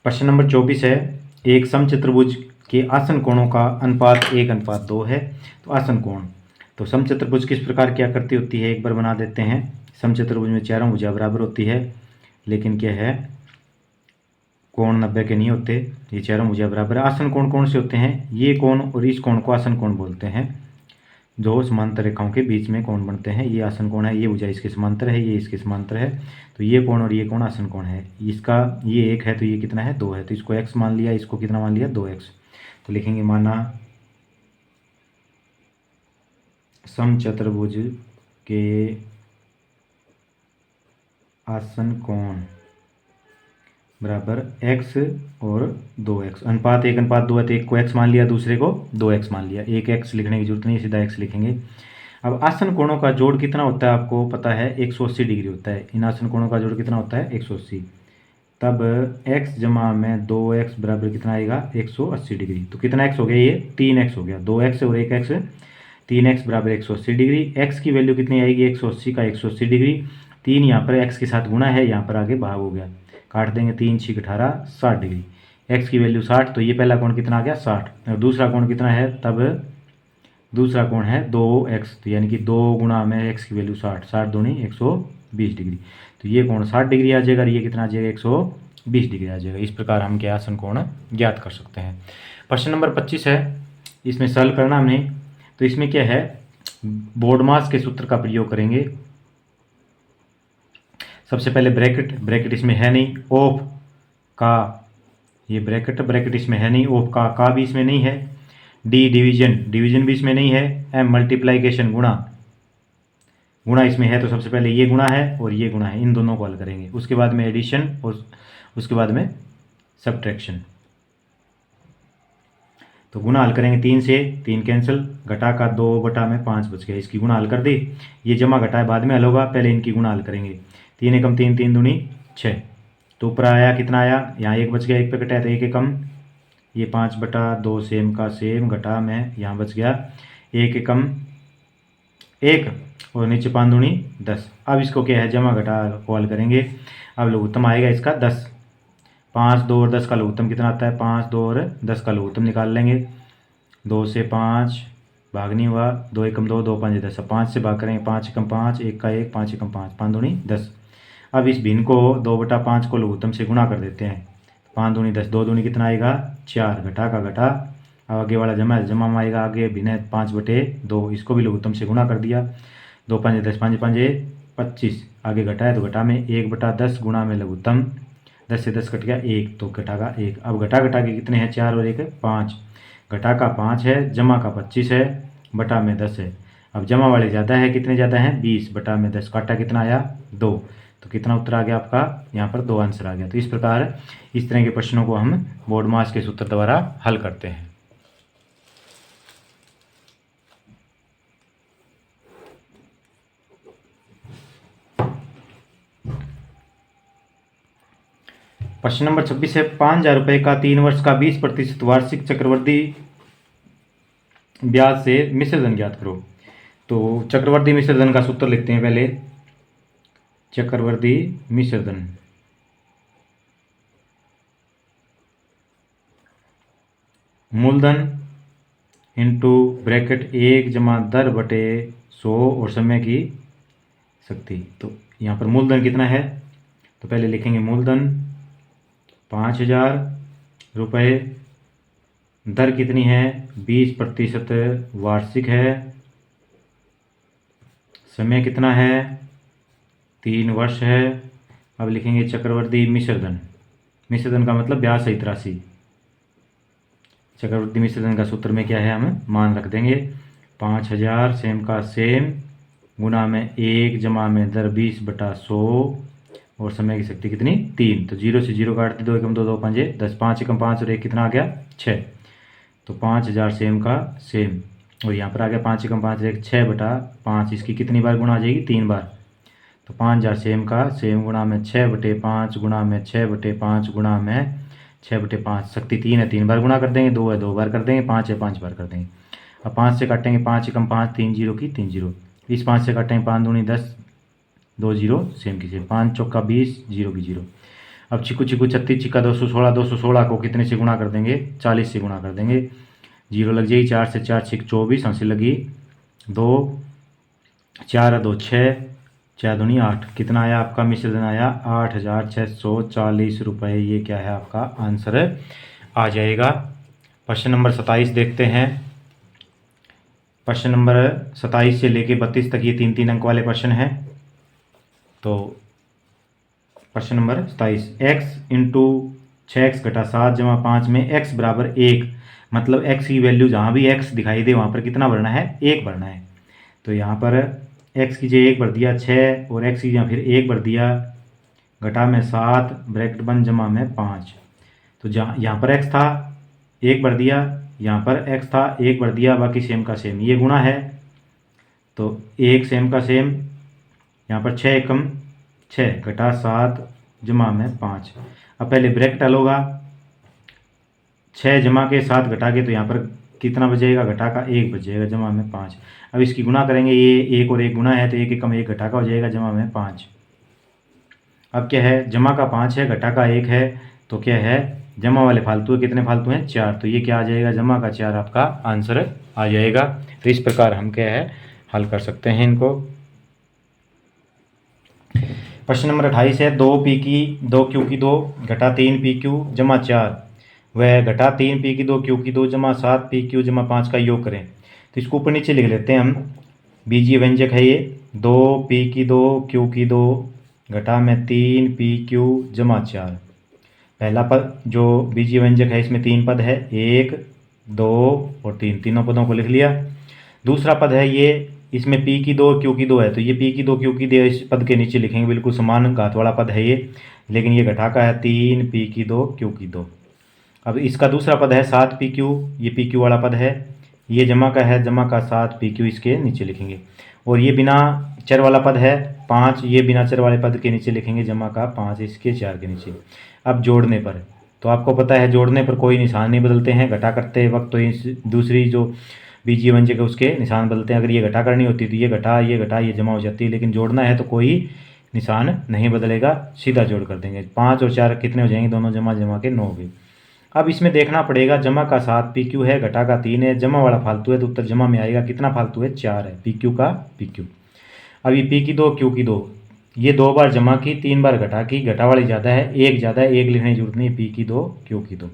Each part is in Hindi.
प्रश्न नंबर 24 है, एक समचतुर्भुज के आसन कोणों का अनुपात 1:2 है। तो आसन कोण, तो समचतुर्भुज किस प्रकार की आकृति होती है एक बार बना देते हैं। समचतुर्भुज में चारों भुजा बराबर होती है, लेकिन क्या है, कोण 90 के नहीं होते, ये चारों भुजा बराबर है। आसन कोण कौन से होते हैं, ये कोण और इस कोण को आसन कोण बोलते हैं। दो समांतर रेखाओं के बीच में कोण बनते हैं, ये आसन कोण है। ये भुजा इसके समांतर है, ये इसके समांतर है, तो ये कोण और ये कोण आसन कोण है। इसका ये 1 है तो ये कितना है, 2 है, तो इसको x मान लिया, इसको कितना मान लिया, 2x। तो लिखेंगे माना समचतुर्भुज के आसन कोण बराबर x और 2x। अनुपात 1:2 है, तो एक को x मान लिया, दूसरे को 2x मान लिया। एक x लिखने की जरूरत नहीं, सीधा x लिखेंगे। अब आसन कोणों का जोड़ कितना होता है आपको पता है, 180 डिग्री होता है। इन आसन कोणों का जोड़ कितना होता है, 180। तब x जमा में 2x बराबर कितना आएगा, 180 डिग्री। तो कितना x हो गया, ये 3x हो गया, 2x और 1x, 3x बराबर 180 डिग्री। x की वैल्यू कितनी आएगी, 180 का 180 डिग्री। 3 यहाँ पर x के साथ गुणा है, यहाँ पर आगे भाग हो गया, काट देंगे, 3 6 18 60 डिग्री। x की वैल्यू 60, तो ये पहला कोण कितना आ गया, 60। और दूसरा कोण कितना है, तब दूसरा कोण है 2x, तो यानी कि 2 गुणा में x की वैल्यू 60, 60 दूनी 120 डिग्री। तो ये कोण 60 डिग्री आ जाएगा, और ये कितना आ जाएगा, 120 डिग्री आ जाएगा। इस प्रकार हम क्या आसन कोण ज्ञात कर सकते हैं। प्रश्न नंबर 25 है, इसमें सरल करना हमने। तो इसमें क्या है, बोर्डमास के सूत्र का प्रयोग करेंगे। सबसे पहले ब्रैकेट इसमें है नहीं, ऑफ का, ये ब्रैकेट इसमें है नहीं, ऑफ का भी इसमें नहीं है। डी डिवीजन भी इसमें नहीं है। एम मल्टीप्लाइकेशन गुणा इसमें है, तो सबसे पहले ये गुणा है और ये गुणा है, इन दोनों को हल करेंगे। उसके बाद में एडिशन और उसके बाद में सब्ट्रैक्शन। तो गुणा हल करेंगे, 3 से 3 कैंसिल, घटा का 2/5 बच गया, इसकी गुणा हल कर दी। ये जमा घटा है बाद में हल होगा, पहले इनकी गुणा हल करेंगे। 3 एकम 3, 3 दूनी 6। तो ऊपर आया कितना आया, यहाँ 1 बच गया, 1 पे कटा तो 1 एकम, ये 5/2 सेम का सेम, घटा में यहाँ बच गया 1 एकम 1, और नीचे 5 दूनी 10। अब इसको क्या है, जमा घटा को हल करेंगे। अब लघुत्तम आएगा इसका 10। 5 2 और 10 का लघुत्तम कितना आता है, 5 2 और 10 का लघुत्तम निकाल लेंगे। 2 से 5 भाग नहीं हुआ, 2 एकम 2, 2 5 10। 5 से भाग करेंगे, 5 एकम 5, 1 का 1, 5 एकम 5, 5 दूनी 10। अब इस भिन्न को 2/5 को लघुत्तम से गुणा कर देते हैं। 5 दूनी 10, 2 दूनी कितना आएगा, 4, घटा का घटा। अब आगे वाला जमा में आएगा, आगे भिन्न है 5/2, इसको भी लघुत्तम से गुणा कर दिया। 2 5 10, 5 5 25, आगे घटा है तो घटा में 1/10 गुणा में लघुत्तम, 10 से 10 कट गया 1, तो घटा का 1। अब घटा के कितने हैं, 4 और 1 5, घटा का 5 है, जमा का 25 है, बटा में 10 है। अब जमा वाले ज़्यादा है, कितने ज़्यादा हैं, 20, बटा में 10, काटा कितना आया, 2। तो कितना उत्तर आ गया आपका, यहाँ पर 2 आंसर आ गया। तो इस प्रकार इस तरह के प्रश्नों को हम बोर्डमास के सूत्र द्वारा हल करते हैं। प्रश्न नंबर 26 है, 5,000 रुपये का 3 वर्ष का 20% वार्षिक चक्रवृद्धि ब्याज से मिश्र धन ज्ञात करो। तो चक्रवृद्धि मिश्र धन का सूत्र लिखते हैं पहले। चक्रवृद्धि मिश्र धन मूलधन इंटू ब्रैकेट 1 जमा दर बटे 100 और समय की शक्ति। तो यहाँ पर मूलधन कितना है, तो पहले लिखेंगे मूलधन 5,000 रुपये, दर कितनी है, 20% वार्षिक है, समय कितना है, 3 वर्ष है। अब लिखेंगे चक्रवृद्धि मिश्र धन का मतलब ब्याज सहित राशि। चक्रवृद्धि मिश्र धन का सूत्र में क्या है, हम मान रख देंगे 5,000 सेम का सेम गुणा में 1 जमा में दर 20/100 और समय की शक्ति कितनी, 3। तो 0 से 0 काटते, 2 एकम 2, 2 5 10, 5 एकम 5 और 1 कितना आ गया, 6। तो 5,000 सेम का सेम, और यहाँ पर आ गया 5 एकम 5 1, 6/5। इसकी कितनी बार गुणा आ जाएगी, 3 बार। तो 5,000 सेम का सेम गुणा में 6/5 गुणा में 6/5 गुणा में 6/5, शक्ति 3 है, 3 बार गुणा कर देंगे, 2 है 2 बार कर देंगे, 5 है 5 बार कर देंगे। अब 5 से काटेंगे, 5 एकम 5, 3 0 की 3 0। इस 5 से काटेंगे, 5 दूनी 10, 2 0 सेम की सेम, 5 चौका 20, 0 की 0। अब चिकू चिकू 36 चिक्का 216, 216 को कितने से गुणा कर देंगे? 40 से गुणा कर देंगे। जीरो लग जाएगी, 4 से 4 6 24, हंसी लगी 2, 4 2 6, 4 दूनी 8। कितना आया आपका मिश्र धन आया? 8,640 रुपये। ये क्या है आपका आंसर आ जाएगा। प्रश्न नंबर 27 देखते हैं। प्रश्न नंबर 27 से लेके 32 तक ये 3-3 अंक वाले प्रश्न हैं। तो प्रश्न नंबर 27, x इंटू 6x घटा 7 जमा 5 में x बराबर 1, मतलब x की वैल्यू जहाँ भी x दिखाई दे वहाँ पर कितना भरना है? 1 भरना है। तो यहाँ पर x की जगह 1 भर दिया 6, और x की जगह फिर 1 भर दिया, घटा में 7 ब्रैकेट बंद जमा में 5। तो जहाँ यहाँ पर x था 1 भर दिया, यहाँ पर x था 1 भर दिया, बाकी सेम का सेम। ये गुणा है तो 1 सेम का सेम, यहाँ पर 6 एकम 6 घटा 7 जमा में 5। अब पहले ब्रैकेट हल होगा, 6 जमा के 7 घटा के, तो यहाँ पर कितना बचेगा? घटा का 1 बचेगा जमा में 5। अब इसकी गुणा करेंगे, ये 1 और 1 गुणा है तो 1 एकम 1 घटा का हो जाएगा जमा में 5। अब क्या है? जमा का 5 है, घटा का 1 है, तो क्या है? जमा वाले फालतू है, कितने फालतू हैं? 4। तो ये क्या आ जाएगा? जमा का 4 आपका आंसर आ जाएगा। तो इस प्रकार हम क्या है हल कर सकते हैं इनको। प्रश्न नंबर 28 है, 2p की 2q की 2 घटा 3pq जमा 4 वह घटा 3p की 2q की 2 जमा 7pq जमा 5 का योग करें। तो इसको ऊपर नीचे लिख लेते हैं हम। बीजीय व्यंजक है ये, 2p की 2 q की 2 घटा में 3pq जमा 4। पहला पद जो बीजीय व्यंजक है इसमें 3 पद है, 1 2 और 3, तीनों पदों को लिख लिया। दूसरा पद है ये, इसमें p की 2 q की 2 है, तो ये p की 2 q की 2 इस पद के नीचे लिखेंगे, बिल्कुल समान घात वाला पद है ये, लेकिन ये घटा का है 3p की 2 q की 2। अब इसका दूसरा पद है 7pq, ये pq वाला पद है, ये जमा का है, जमा का 7pq इसके नीचे लिखेंगे। और ये बिना चर वाला पद है 5, ये बिना चर वाले पद के नीचे लिखेंगे, जमा का 5 इसके 4 के नीचे। अब जोड़ने पर, तो आपको पता है जोड़ने पर कोई निशान नहीं बदलते हैं, घटा करते वक्त तो इस दूसरी जो बीजीय व्यंजक है उसके निशान बदलते हैं। अगर ये घटा करनी होती तो ये घटा ये जमा हो जाती है, लेकिन जोड़ना है तो कोई निशान नहीं बदलेगा, सीधा जोड़ कर देंगे। 5 और 4 कितने हो जाएंगे? दोनों जमा जमा के 9 हो गए। अब इसमें देखना पड़ेगा, जमा का 7pq है, घटा का 3 है, जमा वाला फालतू है, तो उत्तर जमा में आएगा। कितना फालतू है? 4 है, pq का pq। अब ये p की 2 q की 2, ये 2 बार जमा की 3 बार घटा की, घटा वाली ज़्यादा है, 1 ज़्यादा है, 1 लिखने की जरूरत नहीं, p की 2 q की 2।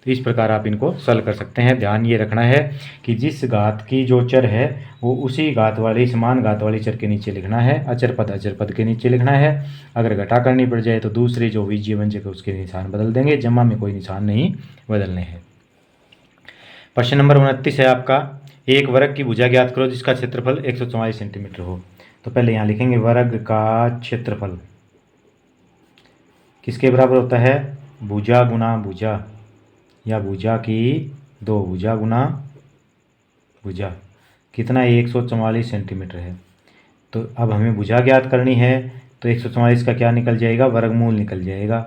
तो इस प्रकार आप इनको सॉल्व कर सकते हैं। ध्यान ये रखना है कि जिस घात की जो चर है वो उसी घात वाली समान घात वाली चर के नीचे लिखना है, अचर पद के नीचे लिखना है। अगर घटा करनी पड़ जाए तो दूसरे जो बीजीय व्यंजक है उसके निशान बदल देंगे, जमा में कोई निशान नहीं बदलने हैं। प्रश्न नंबर 29 है आपका, एक वर्ग की भुजा ज्ञात करो जिसका क्षेत्रफल 144 सेंटीमीटर हो। तो पहले यहाँ लिखेंगे वर्ग का क्षेत्रफल किसके बराबर होता है? भुजा गुना भुजा, या भुजा की 2 भुजा गुना भुजा, कितना 144 सेंटीमीटर है। तो अब हमें भुजा ज्ञात करनी है, तो 144 का क्या निकल जाएगा? वर्गमूल निकल जाएगा,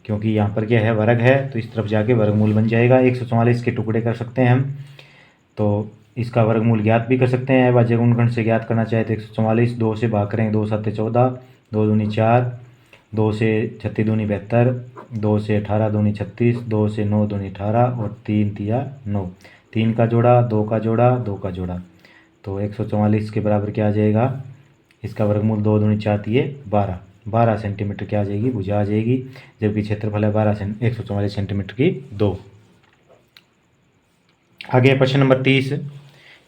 क्योंकि यहाँ पर क्या है? वर्ग है, तो इस तरफ जाके वर्गमूल बन जाएगा। 144 के टुकड़े कर सकते हैं हम, तो इसका वर्गमूल ज्ञात भी कर सकते हैं। अभाज्य गुणनखंड से ज्ञात करना चाहे तो 144 2 से भाग करेंगे, 2 7 14, 2 दूनी 4, 2 से 36 दूनी 72, 2 से 18 दूनी 36, 2 से 9 दूनी 18 और 3 तिया 9, 3 का जोड़ा, 2 का जोड़ा, 2 का जोड़ा, तो 144 के बराबर क्या आ जाएगा? इसका वर्गमूल 2 दूनी 4 तिये 12 सेंटीमीटर क्या आ जाएगी? भुजा आ जाएगी, जबकि क्षेत्रफल है 144 सेंटीमीटर की 2। आगे प्रश्न नंबर 30,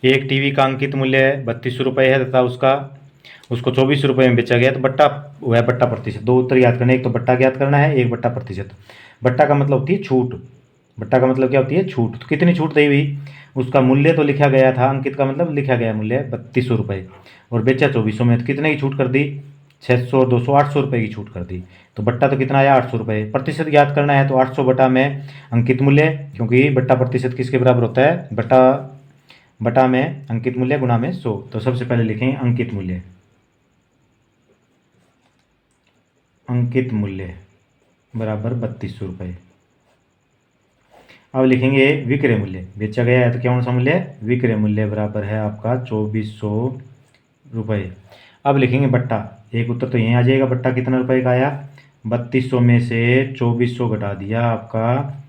एक टीवी का अंकित मूल्य 3200 रुपये है तथा उसको 2400 रुपये में बेचा गया, तो बट्टा वह बट्टा प्रतिशत। 2 उत्तर याद करने, एक तो बट्टा ज्ञात करना है, एक बट्टा प्रतिशत। बट्टा का मतलब होती है छूट, बट्टा का मतलब क्या होती है? छूट। तो कितनी छूट दी हुई? उसका मूल्य तो लिखा गया था, अंकित का मतलब लिखा गया मूल्य 3200 रुपये, और बेचा 2400 में, तो कितने की छूट कर दी? 600 200 800 रुपये की छूट कर दी। तो बट्टा तो कितना आया? 800 रुपये। प्रतिशत ज्ञात करना है, तो 800 बटा में अंकित मूल्य, क्योंकि बट्टा प्रतिशत किसके बराबर होता है? बटा में अंकित मूल्य गुणा में 100। तो सबसे पहले लिखेंगे अंकित मूल्य, अंकित मूल्य बराबर 3200 रुपये। अब लिखेंगे विक्रय मूल्य, बेचा गया है तो कौन सा मूल्य है? विक्रय मूल्य बराबर है आपका 2400 रुपये। अब लिखेंगे बट्टा, एक उत्तर तो यहीं आ जाएगा, बट्टा कितना रुपए का आया? 3200 में से 2400 घटा दिया आपका,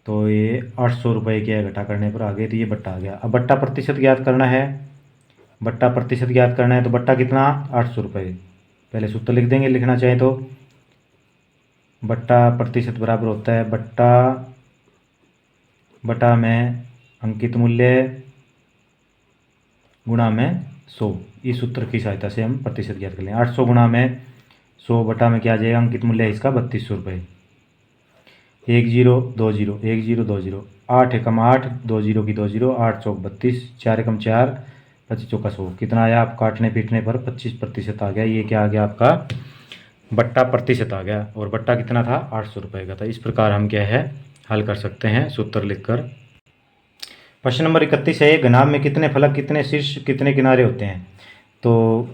तो ये 800 रुपये क्या है घटा करने पर आ गए, तो ये बट्टा आ गया। अब बट्टा प्रतिशत ज्ञात करना है, बट्टा प्रतिशत ज्ञात करना है, तो बट्टा कितना 800 रुपये। पहले सूत्र लिख देंगे, लिखना चाहें तो बट्टा प्रतिशत बराबर होता है बट्टा बटा में अंकित मूल्य गुणा में 100। इस सूत्र की सहायता से हम प्रतिशत ज्ञात कर लें। 800 गुणा में 100 बटा में क्या आ जाएगा, अंकित मूल्य है इसका 3200 रुपये। 1020 1020 8 एकम 8 2 जीरो की 2 जीरो 8 चौक 32 4 एकम 4 25 चौका 100 कितना आया, आप काटने पीटने पर 25% आ गया। ये क्या आ गया आपका बट्टा प्रतिशत आ गया, और बट्टा कितना था 800 रुपये का था। इस प्रकार हम क्या है हल कर सकते हैं सूत्र लिखकर। प्रश्न नंबर 31 है, घनाभ में कितने फलक, कितने शीर्ष, कितने किनारे होते हैं। तो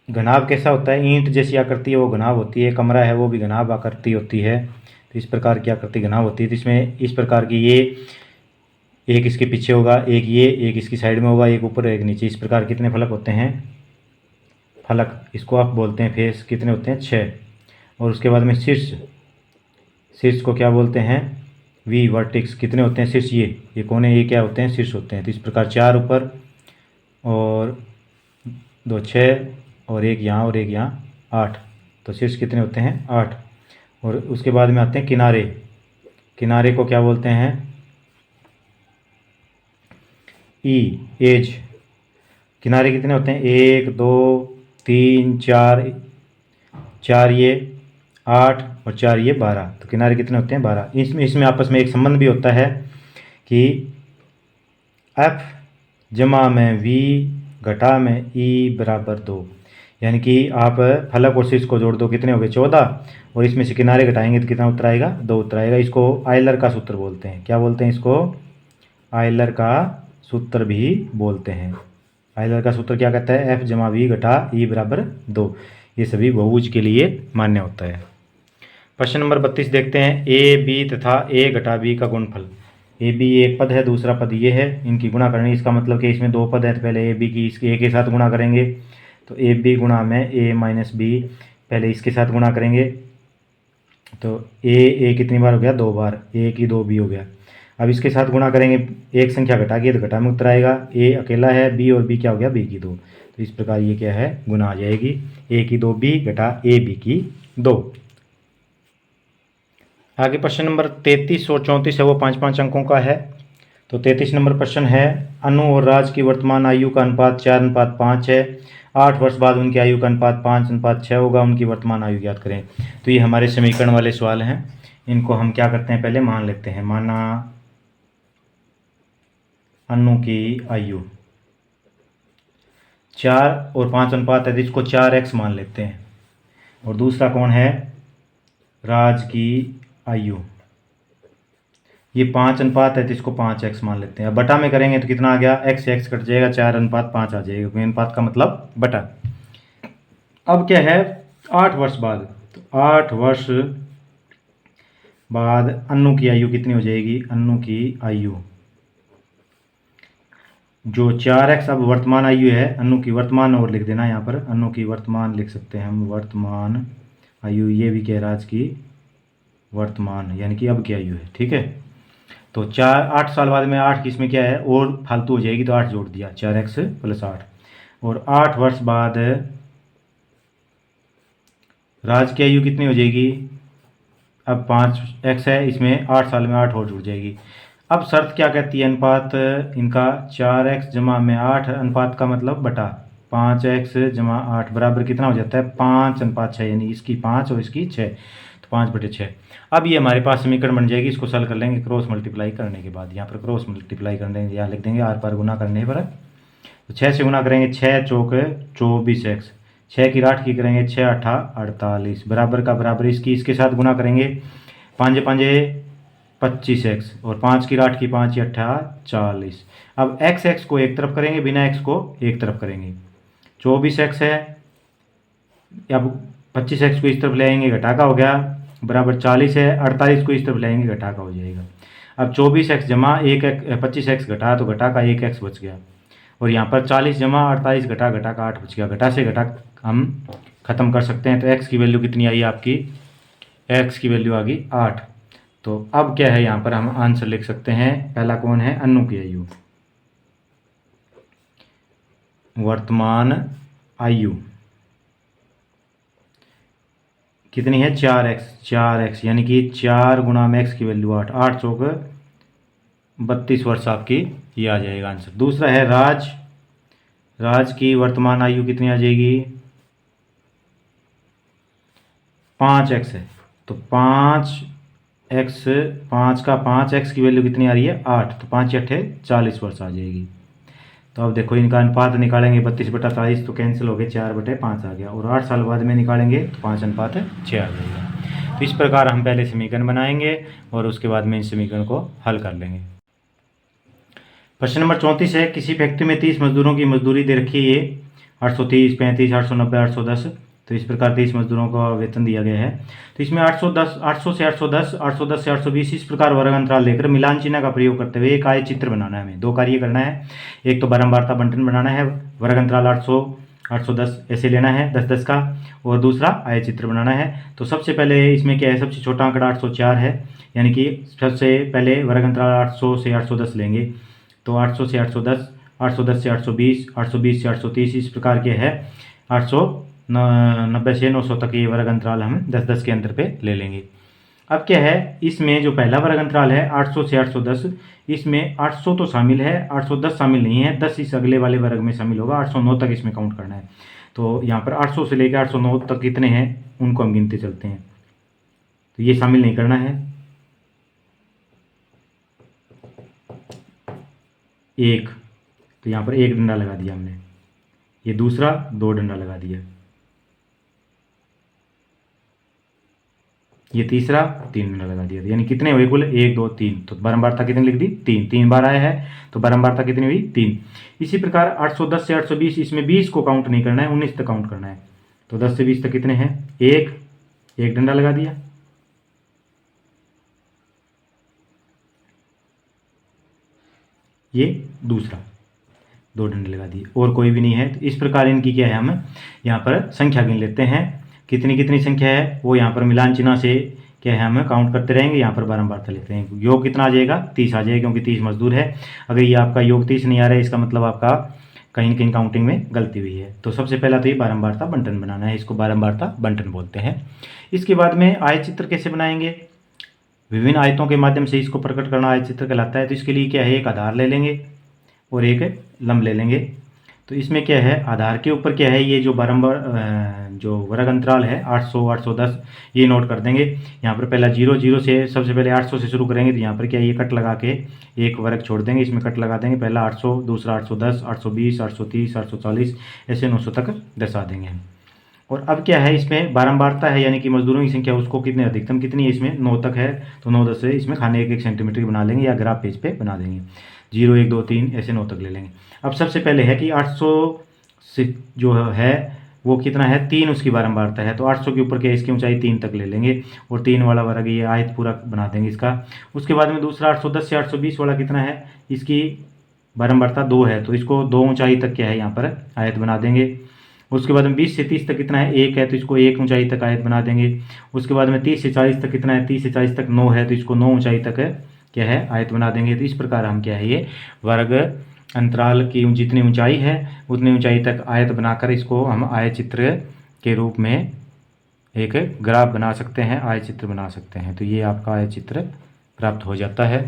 घनाभ कैसा होता है, ईंट जैसी आकृति है वो घनाभ होती है, कमरा है वो भी घनाभ आकृति होती है। तो इस प्रकार की आकृति घनाभ होती है। तो इसमें इस प्रकार की ये एक इसके पीछे होगा, एक ये, एक इसकी साइड में होगा, एक ऊपर एक नीचे। इस प्रकार कितने फलक होते हैं, फलक इसको आप बोलते हैं फेस, कितने होते हैं 6। और उसके बाद में शीर्ष, शीर्ष को क्या बोलते हैं वी वर्टिक्स, कितने होते हैं शीर्ष, ये कोने, ये क्या होते हैं शीर्ष होते हैं। तो इस प्रकार 4 ऊपर और 2 6 और एक यहाँ और एक यहाँ 8। तो शीर्ष कितने होते हैं 8। और उसके बाद में आते हैं किनारे, किनारे को क्या बोलते हैं एज। किनारे कितने होते हैं 1 2 3 4, 4 ये 8 और 4 ये 12। तो किनारे कितने होते हैं 12। इसमें आपस में एक संबंध भी होता है कि F जमा में V घटा में E बराबर 2, यानी कि आप फलक और शीर्ष को जोड़ दो, कितने हो गए 14, और इसमें से किनारे घटाएंगे तो कितना उत्तर आएगा 2 उत्तर आएगा। इसको आयलर का सूत्र बोलते हैं। क्या बोलते हैं इसको, आयलर का सूत्र भी बोलते हैं। आयलर का सूत्र क्या कहता है, F जमा V घटा E बराबर 2। ये सभी बहुभुज के लिए मान्य होता है। प्रश्न नंबर 32 देखते हैं, ए बी तथा ए घटा बी का गुणफल। ए बी एक पद है, दूसरा पद ये है, इनकी गुणा करनी। इसका मतलब कि इसमें 2 पद है, तो पहले ए बी की इसके ए के साथ गुणा करेंगे। तो ए बी गुणा में ए माइनस बी, पहले इसके साथ गुणा करेंगे। तो ए कितनी बार हो गया 2 बार, ए की 2 बी हो गया। अब इसके साथ गुणा करेंगे, एक संख्या घटा के तो घटा में उत्तर आएगा। ए अकेला है, बी और बी क्या हो गया बी की 2। तो इस प्रकार ये क्या है गुणा आ जाएगी, ए की 2 बी घटा ए बी की 2। आगे प्रश्न नंबर 33 और 34 है, वो 5-5 अंकों का है। तो 33 नंबर प्रश्न है, अनु और राज की वर्तमान आयु का अनुपात 4:5 है। 8 वर्ष बाद उनकी आयु का अनुपात 5:6 होगा। उनकी वर्तमान आयु ज्ञात करें। तो ये हमारे समीकरण वाले सवाल हैं। इनको हम क्या करते हैं पहले मान लेते हैं। माना अनु की आयु 4 और 5 अनुपात है, तो इसको 4x मान लेते हैं। और दूसरा कौन है राज की आयु, ये 5 अनुपात है, तो इसको 5x मान लेते हैं। अब बटा में करेंगे तो कितना आ गया, x से x कट जाएगा, 4:5 आ जाएगा, क्योंकि अनुपात का मतलब बटा। अब क्या है 8 वर्ष बाद, तो 8 वर्ष बाद अनु की आयु कितनी हो जाएगी, अनु की आयु जो 4x अब वर्तमान आयु है, अनु की वर्तमान और लिख देना यहाँ पर, अनु की वर्तमान लिख सकते हैं हम, वर्तमान आयु, ये भी कह राज की वर्तमान यानी कि अब की आयु है, ठीक है। तो 8 साल बाद में 8 की इसमें क्या है और फालतू हो जाएगी, तो 8 जोड़ दिया, 4x + 8। और 8 वर्ष बाद राज की आयु कितनी हो जाएगी, अब 5x है, इसमें 8 साल में 8 और जुड़ जाएगी। अब शर्त क्या कहती है, अनुपात इनका 4x जमा में 8, अनुपात का मतलब बटा 5x जमा 8 बराबर कितना हो जाता है 5:6, यानी इसकी 5 और इसकी 6, तो 5/6। अब ये हमारे पास समीकरण बन जाएगी। इसको सॉल्व कर लेंगे क्रॉस मल्टीप्लाई करने के बाद। यहाँ पर क्रॉस मल्टीप्लाई कर देंगे, यहाँ लिख देंगे आर पार गुना करने पर। तो 6 से गुना करेंगे, 6 चौक 24x, 6 की 8 की करेंगे 6 8 48 बराबर का बराबर, इसकी इसके साथ गुना करेंगे 5 5 25x, और 5 की 8 की 5 8 40। अब x को एक तरफ करेंगे, बिना x को एक तरफ करेंगे। 24x है, अब 25x को इस तरफ ले आएंगे, घटा का हो गया, बराबर 40 है। 48 को इस तरफ ले आएंगे, घटा का हो जाएगा। अब 24x जमा 25x घटा, तो घटा का 1x बच गया। और यहाँ पर 40 जमा 48 घटा का 8 बच गया। घटा से घटा हम ख़त्म कर सकते हैं। तो x की वैल्यू कितनी आई आपकी, x की वैल्यू आ गई 8। तो अब क्या है यहाँ पर हम आंसर लिख सकते हैं। पहला कौन है, अनु की आयु, वर्तमान आयु कितनी है 4x यानी कि 4 गुणा में x की वैल्यू 8, 8 चौक 32 वर्ष आपकी, ये आ जाएगा आंसर। दूसरा है राज की वर्तमान आयु कितनी आ जाएगी, 5x है। तो 5x, 5 का 5x की वैल्यू कितनी आ रही है 8, तो 5 8 40 वर्ष आ जाएगी। तो अब देखो इनका अनुपात निकालेंगे 32/40, तो कैंसिल हो गए, 4/5 आ गया। और 8 साल बाद में निकालेंगे तो 5:6 आ जाएगा। तो इस प्रकार हम पहले समीकरण बनाएंगे और उसके बाद में इस समीकरण को हल कर लेंगे। प्रश्न नंबर 34 है, किसी फैक्ट्री में 30 मजदूरों की मजदूरी दे रखी है 830, 35, 890, 810। तो इस प्रकार 30 मजदूरों का वेतन दिया गया है। तो इसमें 800 से 810, 810 से 820 इस प्रकार वर्ग अंतराल लेकर मिलान चिन्ह का प्रयोग करते हुए एक आय चित्र बनाना है। हमें दो कार्य करना है, एक तो बारंबारता बंटन बनाना है, वर्ग अंतराल 800, 810 ऐसे लेना है 10-10 का, और दूसरा आय चित्र बनाना है। तो सबसे पहले इसमें क्या है, सबसे छोटा आंकड़ा 804 है, यानी कि सबसे पहले वर्ग अंतराल 800 से 810 लेंगे। तो 800 से 810, 810 से 820, 820 से 830 इस प्रकार के है 890 से 900 तक ये वर्ग अंतराल हम 10-10 के अंतर पे ले लेंगे। अब क्या है, इसमें जो पहला वर्ग अंतराल है 800 से 810, इसमें 800 तो शामिल है, 810 शामिल नहीं है, 10 इस अगले वाले वर्ग में शामिल होगा, 809 तक इसमें काउंट करना है। तो यहाँ पर 800 से लेकर 809 तक कितने हैं उनको हम गिनते चलते हैं। तो ये शामिल नहीं करना है, एक, तो यहाँ पर एक डंडा लगा दिया हमने, ये दूसरा 2 डंडा लगा दिया, ये तीसरा 3 डंडा लगा दिया। यानी कितने हुए कुल, 1 2 3। तो बारंबारता कितनी लिख दी, 3 बार आया है, तो बारंबारता कितनी हुई 3। इसी प्रकार 810 से 820, इसमें 20 को काउंट नहीं करना है, 19 तक काउंट करना है। तो 10 से 20 तक कितने हैं, एक डंडा लगा दिया, ये दूसरा 2 डंडे लगा दिए, और कोई भी नहीं है। तो इस प्रकार इनकी क्या है, हम यहाँ पर संख्या गिन लेते हैं, कितनी कितनी संख्या है वो यहाँ पर मिलान चिन्ह से क्या है हम काउंट करते रहेंगे। यहाँ पर बारंबारता लेते हैं, योग कितना आ जाएगा 30 आ जाएगा, क्योंकि 30 मजदूर है। अगर ये आपका योग 30 नहीं आ रहा है, इसका मतलब आपका कहीं न कहीं काउंटिंग में गलती हुई है। तो सबसे पहला तो ये बारंबारता बंटन बनाना है, इसको बारंबारता बंटन बोलते हैं। इसके बाद में आय चित्र कैसे बनाएंगे, विभिन्न आयतों के माध्यम से इसको प्रकट करना आय चित्र कहलाता है। तो इसके लिए क्या है, एक आधार ले लेंगे और एक लंब ले लेंगे। तो इसमें क्या है, आधार के ऊपर क्या है, ये जो बारंबार जो वर्ग अंतराल है 800 810 ये नोट कर देंगे। यहाँ पर पहला 0 से सबसे पहले 800 से शुरू करेंगे, तो यहाँ पर क्या है, ये कट लगा के एक वर्ग छोड़ देंगे, इसमें कट लगा देंगे। पहला 800, दूसरा 810, 820, 830, 840 ऐसे 900 तक दर्शा देंगे। और अब क्या है, इसमें बारंबारता है, यानी कि मजदूरों की संख्या उसको कितने अधिकतम कितनी है, इसमें 9 तक है। तो 9 10 से इसमें खाने 1-1 सेंटीमीटर की बना लेंगे, या ग्राफ पेज पे बना देंगे। 0 1 2 3 ऐसे 9 तक ले लेंगे। अब सबसे पहले है कि 800 से जो है वो कितना है, 3 उसकी बारंबारता है। तो 800 के ऊपर क्या है, इसकी ऊंचाई 3 तक ले लेंगे, और 3 वाला वर्ग ये आयत पूरा बना देंगे इसका। उसके बाद में दूसरा 810 से 820 वाला कितना है, इसकी बारंबारता 2 है, तो इसको 2 ऊंचाई तक क्या है यहाँ पर आयत बना देंगे। उसके बाद में 20 से 30 तक कितना है, 1 है, तो इसको 1 ऊंचाई तक आयत बना देंगे। उसके बाद में 30 से 40 तक कितना है, 30 से 40 तक 9 है, तो इसको 9 ऊंचाई तक क्या है आयत बना देंगे। तो इस प्रकार हम क्या है, ये वर्ग अंतराल की जितनी ऊंचाई है उतनी ऊंचाई तक आयत बनाकर इसको हम आय चित्र के रूप में एक ग्राफ बना सकते हैं, आय चित्र बना सकते हैं। तो ये आपका आय चित्र प्राप्त हो जाता है।